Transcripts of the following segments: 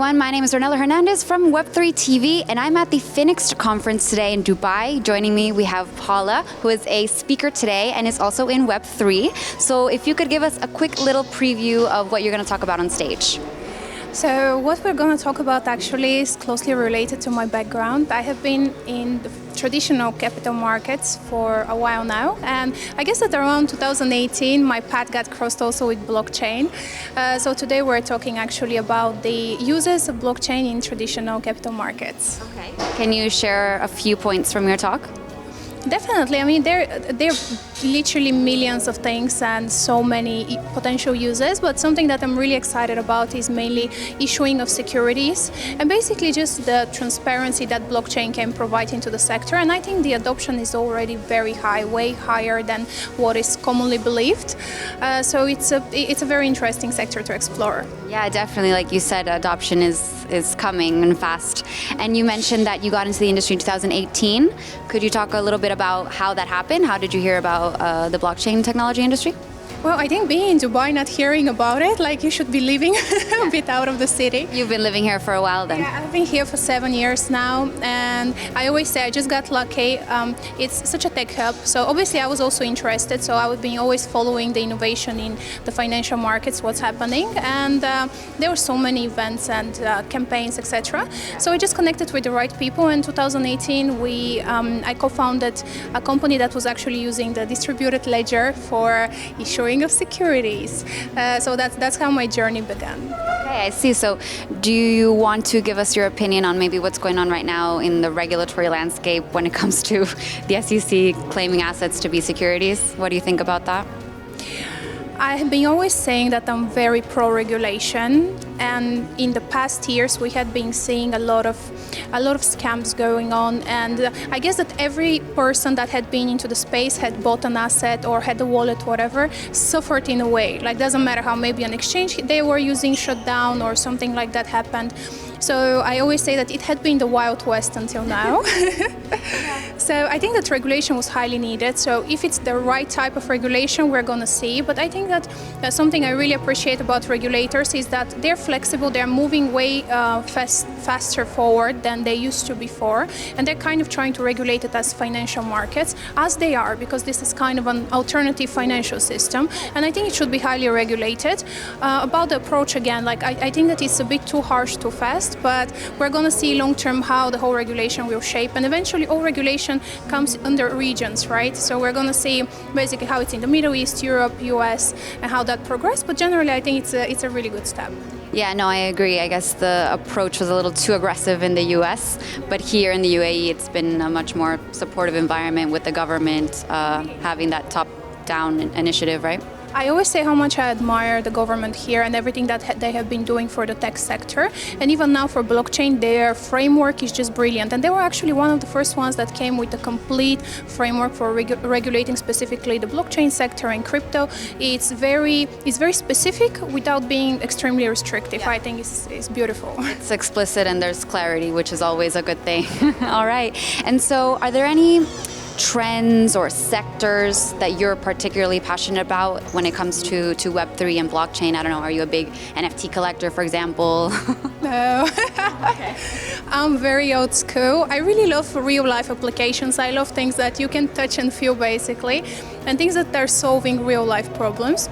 everyone. My name is Ornella Hernandez from Web3 TV, and I'm at the FiNext Conference today in Dubai. Joining me, we have Paula, who is a speaker today and is also in Web3. So if you could give us a quick little preview of what you're going to talk about on stage. So what we're going to talk about actually is closely related to my background. I have been in the traditional capital markets for a while now, and I guess that around 2018 my path got crossed also with blockchain. So today we're talking actually about the uses of blockchain in traditional capital markets. Okay. Can you share a few points from your talk? Definitely. I mean, there are literally millions of things and so many potential uses, but something that I'm really excited about is mainly issuing of securities and basically just the transparency that blockchain can provide into the sector. And I think the adoption is already very high, way higher than what is commonly believed. So it's a very interesting sector to explore. Yeah, definitely. Like you said, adoption is coming and fast. And you mentioned that you got into the industry in 2018. Could you talk a little bit about how that happened? How did you hear about the blockchain technology industry? Well, I think being in Dubai, not hearing about it, like you should be living a bit out of the city. You've been living here for a while then? Yeah, I've been here for 7 years now, and I always say I just got lucky. It's such a tech hub, so obviously I was also interested, so I would be always following the innovation in the financial markets, what's happening, and there were so many events and campaigns, etc. So I just connected with the right people. In 2018, I co-founded a company that was actually using the distributed ledger for issuing of securities. So that's how my journey began. Okay, I see. So do you want to give us your opinion on maybe what's going on right now in the regulatory landscape when it comes to the SEC claiming assets to be securities? What do you think about that? I have been always saying that I'm very pro-regulation, and in the past years we had been seeing a lot of scams going on, and I guess that every person that had been into the space had bought an asset or had a wallet, whatever, suffered in a way. Like, doesn't matter how maybe an exchange they were using shut down or something like that happened. So I always say that it had been the Wild West until now. So I think that regulation was highly needed. So if it's the right type of regulation, we're going to see. But I think that something I really appreciate about regulators is that they're flexible, they're moving way faster forward than they used to before. And they're kind of trying to regulate it as financial markets, as they are, because this is kind of an alternative financial system. And I think it should be highly regulated. About the approach, again, like I think that it's a bit too harsh, too fast, but we're going to see long-term how the whole regulation will shape. And eventually all regulation comes under regions, right? So we're going to see basically how it's in the Middle East, Europe, US, and how that progresses. But generally, I think it's a really good step. Yeah, no, I agree. I guess the approach was a little too aggressive in the US, but here in the UAE, it's been a much more supportive environment with the government having that top-down initiative, right? I always say how much I admire the government here and everything that they have been doing for the tech sector. And even now for blockchain, their framework is just brilliant. And they were actually one of the first ones that came with a complete framework for regulating specifically the blockchain sector and crypto. It's very specific without being extremely restrictive. Yeah. I think it's beautiful. It's explicit and there's clarity, which is always a good thing. All right. And so are there any trends or sectors that you're particularly passionate about when it comes to Web3 and blockchain? I don't know, are you a big NFT collector, for example? No. Okay. I'm very old school. I really love real life applications. I love things that you can touch and feel, basically, and things that are solving real life problems.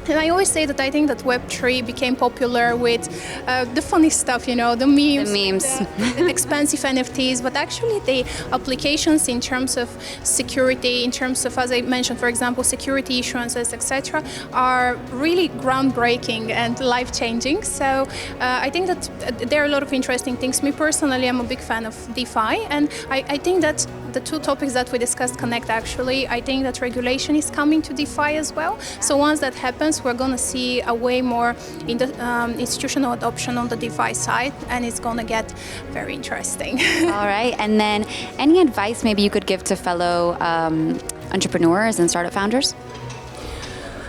And I always say that I think that Web3 became popular with the funny stuff, you know, the memes. The expensive NFTs, but actually the applications in terms of security, in terms of, as I mentioned, for example, security issuances, etc., are really groundbreaking and life-changing. So I think that there are a lot of interesting things. Me personally, I'm a big fan of DeFi, and I think that the two topics that we discussed connect actually. I think that regulation is coming to DeFi as well. So once that happens, we're going to see a way more in the institutional adoption on the DeFi side, and it's going to get very interesting. All right, and then any advice maybe you could give to fellow entrepreneurs and startup founders?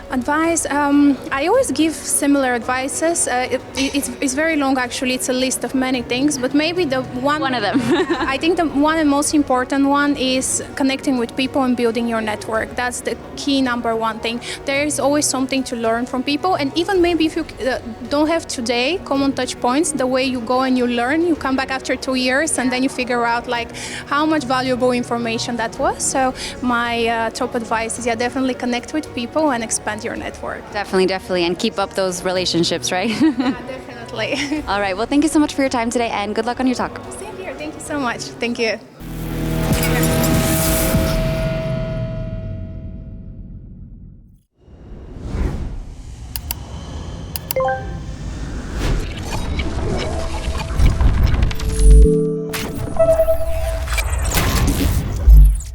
Advice, I always give similar advices. It's very long, actually. It's a list of many things, but maybe the one of them. I think the one and most important one is connecting with people and building your network. That's the key number one thing. There is always something to learn from people, and even maybe if you don't have today common touch points, the way you go and you learn, you come back after 2 years and then you figure out like how much valuable information that was. So my top advice is definitely connect with people and expand your network. Definitely, and keep up those relationships, right? Yeah, definitely. All right, well, thank you so much for your time today, and good luck on your talk. Same here. Thank you so much. Thank you.